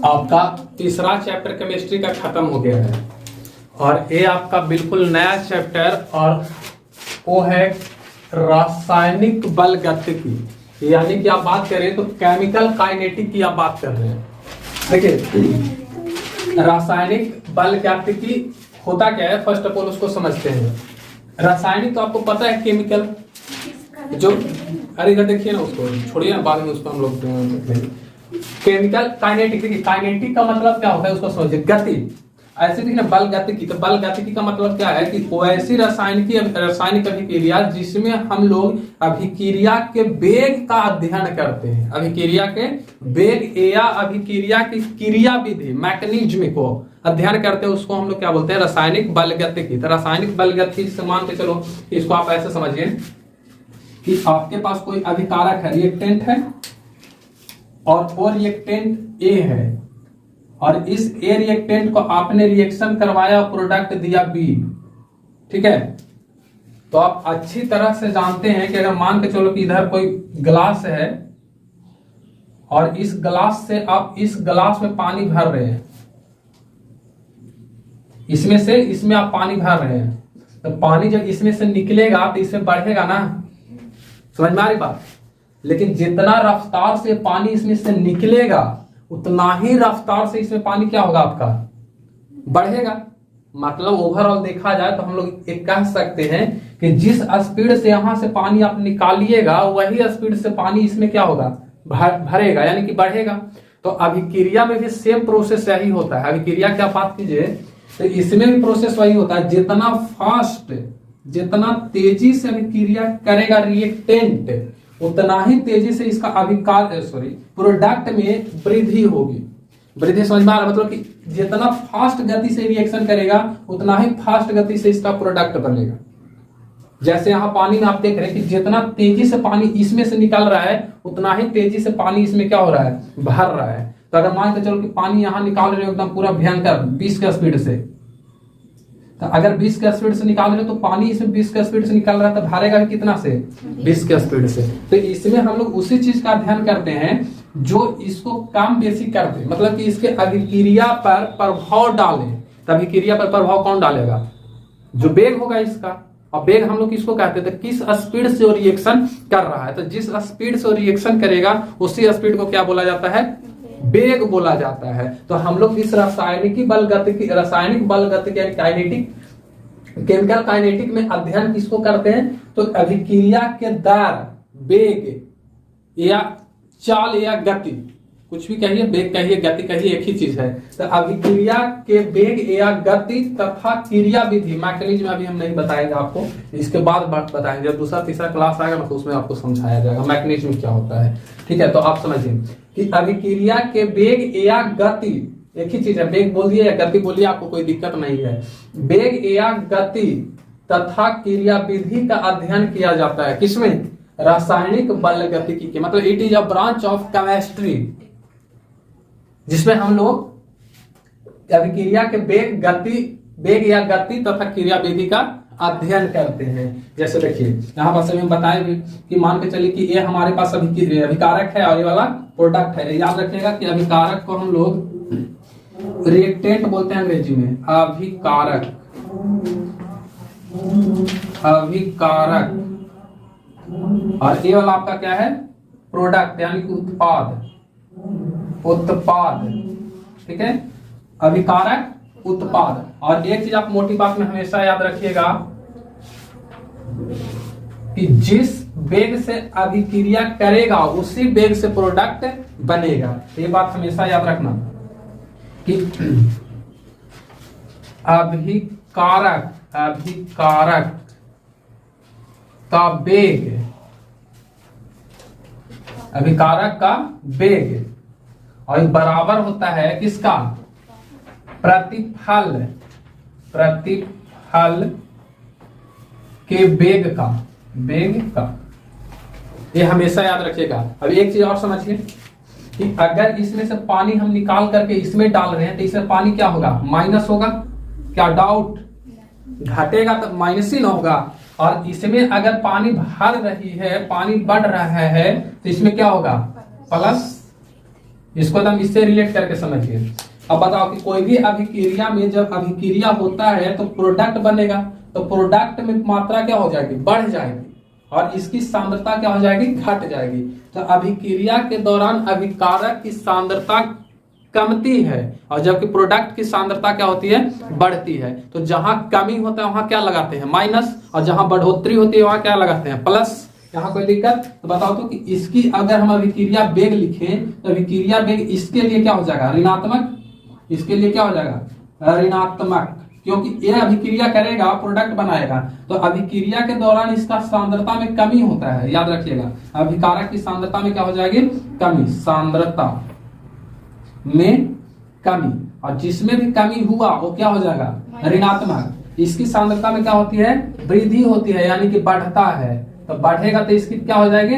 आपका तीसरा chapter chemistry का खत्म हो गया है और ये आपका बिल्कुल नया चैप्टर और वो है रासायनिक बल गतिकी। यानी कि आप बात करें तो केमिकल काइनेटिक की आप बात कर रहे हैं। देखिए रासायनिक बल गतिकी होता क्या है, फर्स्ट ऑफ ऑल उसको समझते हैं। रासायनिक तो आपको पता है केमिकल जो, अरे इधर देखिए ना, उसको छोड़िए ना, बाद में उसको हम लोग केमिकल काइनेटिक। देखिए काइनेटिक का मतलब क्या होता है उसको समझिए, गति। ऐसे देखिए ना बल गतिकी, तो बल गतिकी का मतलब क्या है कि वो ऐसी रासायनिक अभिक्रिया जिसमें हम लोग अभिक्रिया के वेग का अध्ययन करते हैं। अभिक्रिया के वेग या अभिक्रिया की क्रिया विधि मैकेनिज्म को अध्ययन करते हैं, उसको हम लोग क्या बोलते हैं, रासायनिक बल गतिकी। तो रासायनिक बल गतिकी से मान के चलो इसको आप ऐसे समझिए कि आपके पास कोई अभिकारक है, रिएक्टेंट है, और वो रिएक्टेंट ए है, और इस ए रिएक्टेंट को आपने रिएक्शन करवाया, प्रोडक्ट दिया बी। ठीक है, तो आप अच्छी तरह से जानते हैं कि अगर मान के चलो कि इधर कोई ग्लास है और इस ग्लास से आप इस ग्लास में पानी भर रहे हैं, इसमें से इसमें आप पानी भर रहे हैं, तो पानी जब इसमें से निकलेगा तो इसमें बढ़ेगा ना, समझ में आ रही बात। लेकिन जितना रफ्तार से पानी इसमें से निकलेगा उतना ही रफ्तार से इसमें पानी क्या होगा, आपका बढ़ेगा। मतलब ओवरऑल देखा जाए तो हम लोग एक कह सकते हैं कि जिस स्पीड से यहां से पानी आप निकालिएगा वही स्पीड से पानी इसमें क्या होगा, भरेगा, यानी कि बढ़ेगा। तो अभिक्रिया में भी सेम प्रोसेस यही होता है। अभिक्रिया की आप बात कीजिए तो इसमें भी प्रोसेस वही होता है, जितना फास्ट, जितना तेजी से अभिक्रिया करेगा रिएक्टेंट उतना ही तेजी से इसका प्रोडक्ट में वृद्धि होगी। वृद्धि समझ में आ रहा है, मतलब कि जितना फास्ट गति से रिएक्शन करेगा उतना ही फास्ट गति से इसका प्रोडक्ट बनेगा। जैसे यहाँ पानी में आप देख रहे हैं कि जितना तेजी से पानी इसमें से निकल रहा है उतना ही तेजी से पानी इसमें क्या हो रहा है, भर रहा है। तो अगर मान के चलो कि पानी यहाँ निकाल रहे हो एकदम पूरा भयंकर 20 के स्पीड से, तो अगर 20 के स्पीड से निकाल रहे हो तो पानी इसमें 20 के स्पीड से निकल रहा है, तो भरेगा कितना से, 20 के स्पीड से। तो इसमें हम लोग उसी चीज का अध्ययन करते हैं जो इसको काम बेसी करते, मतलब कि इसके अभिक्रिया पर प्रभाव डाले। तो अभिक्रिया पर प्रभाव कौन डालेगा, जो वेग होगा इसका। और वेग हम लोग किसको कहते हैं, तो किस स्पीड से वो रिएक्शन कर रहा है। तो जिस स्पीड से वो रिएक्शन करेगा उसी स्पीड को क्या बोला जाता है, वेग बोला जाता है। तो हम लोग इस रासायनिक बल गतिकी यानी काइनेटिक, केमिकल काइनेटिक में अध्ययन किसको करते हैं, तो अभिक्रिया के दर, वेग या चाल या गति, कुछ भी कहिए, वेग कहिए गति कहिए, एक ही चीज है। तो अभिक्रिया के वेग या गति तथा क्रिया विधि मैकेनिज्म अभी हम नहीं बताएंगे आपको, इसके बाद बताएंगे। जब दूसरा तीसरा क्लास आएगा ना तो उसमें आपको समझाया जाएगा मैकेनिज्म क्या होता है। ठीक है, तो आप समझिए कि अभिक्रिया के वेग या गति एक ही चीज है, वेग बोल दिए या गति बोलिए, आपको कोई दिक्कत नहीं है। वेग या गति तथा क्रिया विधि का अध्ययन किया जाता है किसमें, रासायनिक बल गतिकी के। मतलब it is a branch of chemistry जिसमें हम लोग अभिक्रिया के वेग या गति तथा क्रिया विधि का अध्ययन करते हैं। जैसे देखिए यहाँ पर हम बताए भी कि मान के चलिए कि ये हमारे पास अभिकारक है और ये वाला प्रोडक्ट है। याद रखिएगा कि अभिकारक को हम लोग रिएक्टेंट बोलते हैं अंग्रेजी में, अभिकारक, अभिकारक। और ये वाला आपका क्या है, प्रोडक्ट यानी कि उत्पाद, उत्पाद। ठीक है, अभिकारक, उत्पाद। और एक चीज आप मोटी बात में हमेशा याद रखिएगा कि जिस वेग से अभिक्रिया करेगा उसी वेग से प्रोडक्ट बनेगा। ये बात हमेशा याद रखना कि अभिकारक का वेग, अभिकारक का वेग और बराबर होता है किसका, प्रतिफल के वेग का। ये हमेशा याद रखिएगा। अब एक चीज और समझिए कि अगर इसमें से पानी हम निकाल करके इसमें डाल रहे हैं तो इसमें पानी क्या होगा, माइनस होगा। क्या डाउट, घटेगा तो माइनस ही ना होगा। और इसमें अगर पानी भर रही है, पानी बढ़ रहा है, तो इसमें क्या होगा, प्लस इसको एकदम इससे रिलेट करके समझिए। अब बताओ कि कोई भी अभिक्रिया में जब अभिक्रिया होता है तो प्रोडक्ट बनेगा, तो प्रोडक्ट में मात्रा क्या हो जाएगी, बढ़ जाएगी, और इसकी सांद्रता क्या हो जाएगी, घट जाएगी। तो अभिक्रिया के दौरान अभिकारक की सांद्रता कमती है और जबकि प्रोडक्ट की सांद्रता क्या होती है, बढ़ती है। तो जहां कमी होता है वहां क्या लगाते हैं, माइनस, और जहां बढ़ोतरी होती है वहां क्या लगाते हैं, प्लस। यहाँ कोई दिक्कत? तो बताओ तो कि इसकी अगर हम अभिक्रिया वेग लिखें तो अभिक्रिया वेग इसके लिए क्या हो जाएगा, ऋणात्मक, इसके लिए क्या हो जाएगा, ऋणात्मक, क्योंकि ये अभिक्रिया करेगा, प्रोडक्ट बनाएगा। तो अभिक्रिया के दौरान इसका सांद्रता में कमी होता है, याद रखिएगा, अभिकारक की सांद्रता में क्या हो जाएगी, कमी, सांद्रता में कमी, और जिसमें भी कमी हुआ वो क्या हो जाएगा, ऋणात्मक। इसकी सांद्रता में क्या होती है, वृद्धि होती है, यानी कि बढ़ता है। तो बढ़ेगा तो इसकी क्या हो जाएगी,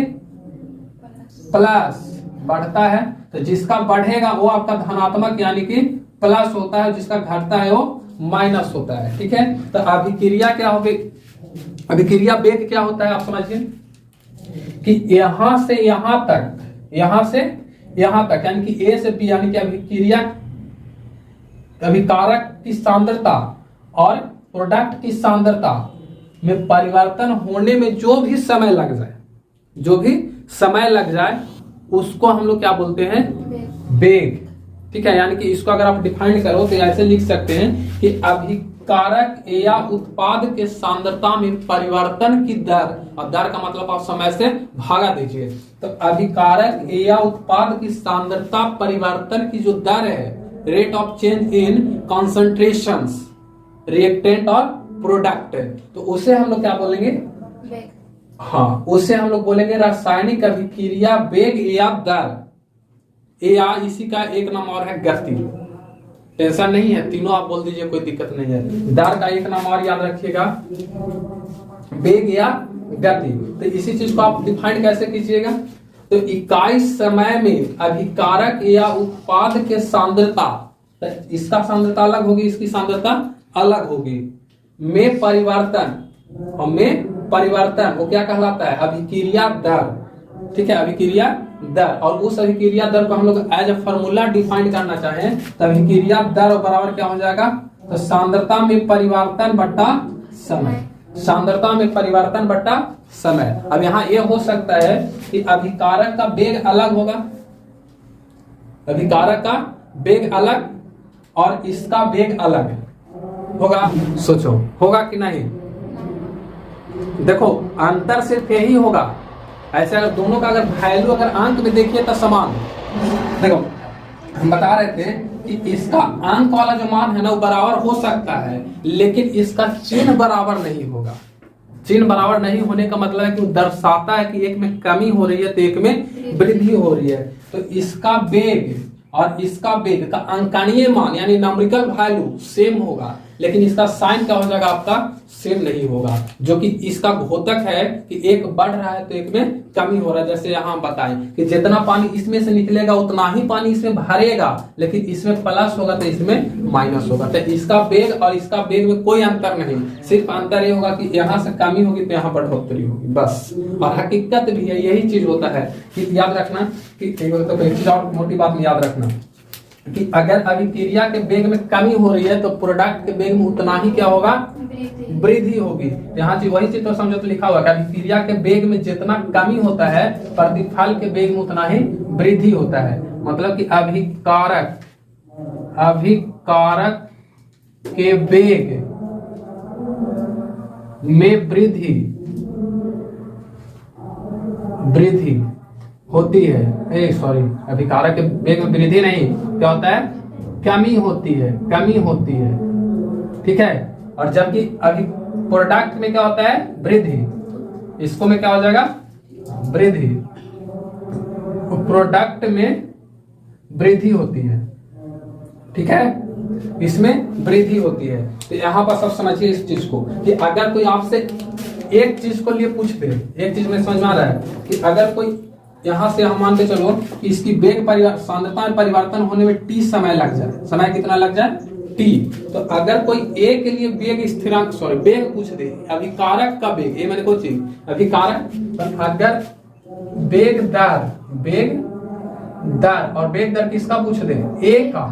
प्लस, बढ़ता है तो जिसका बढ़ेगा वो आपका धनात्मक यानी कि प्लस होता है, जिसका घटता है वो माइनस होता है। ठीक है, तो अभिक्रिया क्या होगी, अभिक्रिया वेग क्या होता है आप समझिए कि यहां से यहां तक, यहां से यहां तक, यानी कि ए से बी, यानी कि अभिक्रिया अभिकारक की सांद्रता और प्रोडक्ट की सांद्रता में परिवर्तन होने में जो भी समय लग जाए, जो भी समय लग जाए उसको हम लोग क्या बोलते हैं, वेग। ठीक है, यानी कि इसको अगर आप डिफाइन करो तो ऐसे लिख सकते हैं कि अभिकारक या उत्पाद के सांद्रता में परिवर्तन की दर, और दर का मतलब आप समय से भागा दीजिए। तो अभिकारक या उत्पाद की सांद्रता परिवर्तन की जो दर है, rate of change in concentrations, reactant और प्रोडक्ट, तो उसे हम लोग क्या बोलेंगे, हाँ, उसे हम लोग बोलेंगे रासायनिक अभिक्रिया वेग या दर, या इसी का एक नाम और है गति। टेंशन नहीं है, तीनों आप बोल दीजिए, कोई दिक्कत नहीं है। दर का एक नाम और याद रखिएगा, वेग या गति। तो इसी चीज को आप डिफाइन कैसे कीजिएगा, तो इकाई समय में अभिकारक या उत्पाद के सांद्रता, इसका सांद्रता अलग होगी, इसकी सांद्रता अलग होगी, में परिवर्तन, और में परिवर्तन वो क्या कहलाता है, अभिक्रिया दर। ठीक है, अभिक्रिया दर, और उस अभिक्रिया दर को हम लोग एज ए फॉर्मूला डिफाइन करना चाहें तो अभिक्रिया दर बराबर क्या हो जाएगा, तो सांद्रता में परिवर्तन बट्टा समय, सांद्रता में परिवर्तन बट्टा समय। अब यहाँ ये हो सकता है कि अभिकारक का वेग अलग होगा, अभिकारक का वेग अलग और इसका वेग अलग होगा, सोचो होगा कि नहीं। देखो अंतर सिर्फ यही होगा, ऐसे अगर दोनों का अगर वैल्यू अगर अंक में देखिए तो समान। देखो हम बता रहे थे कि इसका अंक वाला जो मान है ना वो बराबर हो सकता है, लेकिन इसका चिन्ह बराबर नहीं होगा। चिन्ह बराबर नहीं होने का मतलब है कि वो दर्शाता है कि एक में कमी हो रही है तो एक में वृद्धि हो रही है। तो इसका वेग और इसका वेग का अंकनीय मान यानी नंबरिकल वैल्यू सेम होगा, लेकिन इसका साइन क्या हो जाएगा, आपका सेम नहीं होगा। जो कि इसका घोतक है कि एक बढ़ रहा है तो एक में कमी हो रहा है। जैसे यहाँ बताएं कि जितना पानी इसमें से निकलेगा उतना ही पानी इसमें भरेगा, लेकिन इसमें प्लस होगा तो इसमें माइनस होगा। तो इसका वेग और इसका वेग में कोई अंतर नहीं, सिर्फ अंतर ये होगा कि यहाँ से कमी होगी तो यहाँ बढ़ोतरी होगी, बस। और हकीकत भी है, यही चीज होता है कि याद रखना कि तो एक चीज और मोटी बात में याद रखना कि अगर अभिक्रिया के वेग में कमी हो रही है तो प्रोडक्ट के वेग में उतना ही क्या होगा, वृद्धि होगी। यहाँ वही चीज तो समझो, तो लिखा हुआ है अभिक्रिया के वेग में जितना कमी होता है प्रतिफल के वेग में उतना ही वृद्धि होता है। मतलब कि अभिकारक के वेग में वृद्धि होती है, सॉरी, अभिकारक के वेग में वृद्धि नहीं, क्या होता है, कमी होती है, कमी होती है। ठीक है, और जबकि अभी प्रोडक्ट में क्या होता है, वृद्धि। इसको में क्या हो जाएगा, वृद्धि, प्रोडक्ट में वृद्धि होती है। ठीक है, इसमें वृद्धि होती है। तो यहाँ पर सब समझिए इस चीज को कि अगर कोई आपसे एक चीज को लिए पूछ दे, एक चीज में समझ में आ रहा है कि अगर कोई यहां से हम मान के चलो कि इसकी वेग सांद्रता में परिवर्तन होने में टी समय लग जाए, समय कितना लग जाए, टी। तो अगर कोई ए के लिए वेग स्थिरांक, सॉरी वेग पूछ दे, अभिकारक का वेग, ये मैंने कोई चीज अभिकारक, तो अगर वेग दर, और वेग दर किसका पूछ दे, ए का।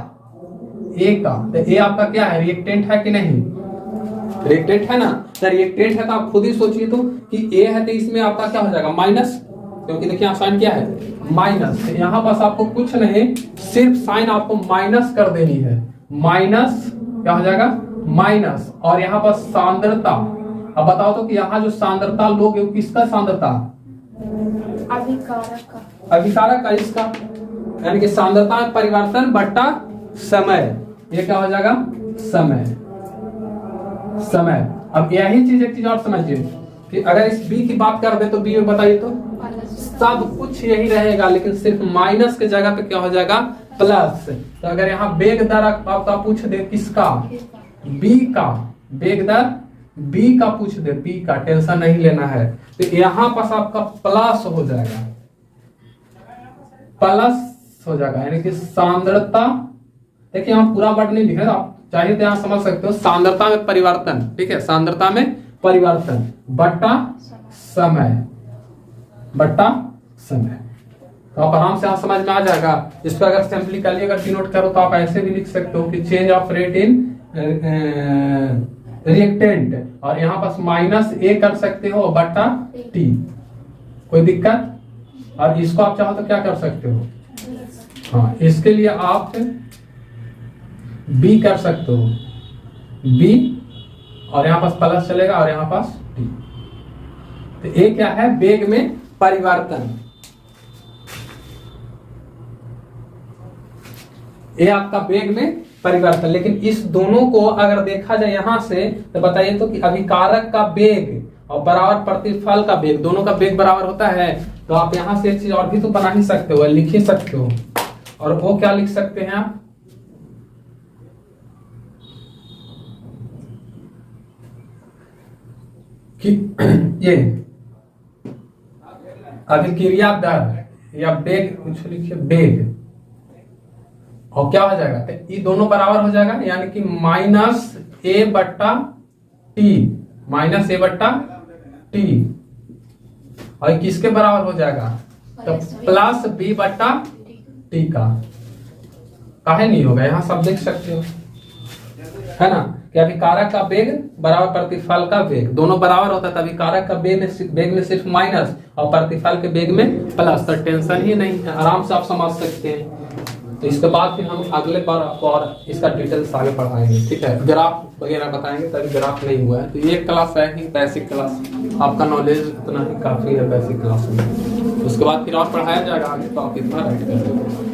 तो ए आपका क्या है, रिएक्टेंट है कि नहीं, रिएक्टेंट है ना। तो रिएक्टेंट है तो आप खुद ही सोचिए तो कि ए है तो इसमें आपका क्या हो जाएगा माइनस, क्योंकि देखिए यहाँ साइन क्या है माइनस। तो यहाँ पास आपको कुछ नहीं, सिर्फ साइन आपको माइनस कर देनी है, माइनस क्या हो जाएगा माइनस, और यहाँ पर सांद्रता। अब बताओ तो कि यहाँ जो सांद्रता लोग है वो किसका सांद्रता, अभिकारक का, इसका, यानी कि सांद्रता में परिवर्तन बट्टा समय, ये क्या हो जाएगा समय। अब यही चीज, एक चीज और समझिए कि अगर इस बी की बात कर दे तो बी में बताइए तो सब कुछ यही रहेगा, लेकिन सिर्फ माइनस के जगह पे क्या हो जाएगा प्लस। तो अगर यहाँ वेग दर आपका पूछ दे किसका, बी का, वेग दर बी का पूछ दे, बी का, टेंशन नहीं लेना है। तो यहाँ पास आपका प्लस हो जाएगा, प्लस हो जाएगा, यानी कि सांद्रता। देखिए यहाँ पूरा वर्ड नहीं लिख रहे, आप चाहिए तो यहाँ समझ सकते हो, सांद्रता में परिवर्तन, ठीक है, सांद्रता में परिवर्तन बट्टा समय, बट्टा समय। तो आप आराम से यहाँ समझ में आ जाएगा। इसको अगर सिंपलीकली अगर डिनोट करो तो आप ऐसे भी लिख सकते हो कि change of rate in reactant, और यहाँ पास माइनस ए कर सकते हो बट्टा टी, कोई दिक्कत। और इसको आप चाहो तो क्या कर सकते हो, हाँ इसके लिए आप बी कर सकते हो, बी, और यहाँ पास प्लस चलेगा और यहाँ पास टी। तो ये क्या है, वेग में परिवर्तन, ये आपका वेग में परिवर्तन। लेकिन इस दोनों को अगर देखा जाए यहां से तो बताइए तो कि अभिकारक का वेग और बराबर प्रतिफल का वेग, दोनों का वेग बराबर होता है। तो आप यहां से एक चीज और भी तो बना ही सकते हो, लिख ही सकते हो, और वो क्या लिख सकते हैं आप, कि ये अभिक्रिया दर या वेग, कुछ लिखिए वेग, और क्या हो जाएगा, तो ये दोनों बराबर हो जाएगा, यानी कि माइनस ए बट्टा टी, माइनस ए बट्टा टी, और किसके बराबर हो जाएगा, तो प्लस बी बट्टा टी का। काहे नहीं होगा, यहां सब देख सकते हो, है ना, कि अभिकारक का वेग बराबर प्रतिफल का वेग, दोनों बराबर होता है, तभी कारक का वेग में सिर्फ माइनस और प्रतिफल के वेग में प्लस। तो टेंशन ही नहीं है, आराम से आप समझ सकते हैं। तो इसके बाद फिर हम अगले बार आपको और इसका डिटेल्स आगे पढ़ाएंगे, ठीक है, ग्राफ वगैरह बताएंगे, तभी ग्राफ नहीं हुआ है। तो ये क्लास है ही बेसिक क्लास, आपका नॉलेज इतना ही काफी है बेसिक क्लास में। उसके बाद फिर और पढ़ाया जाएगा आगे टॉपिक में।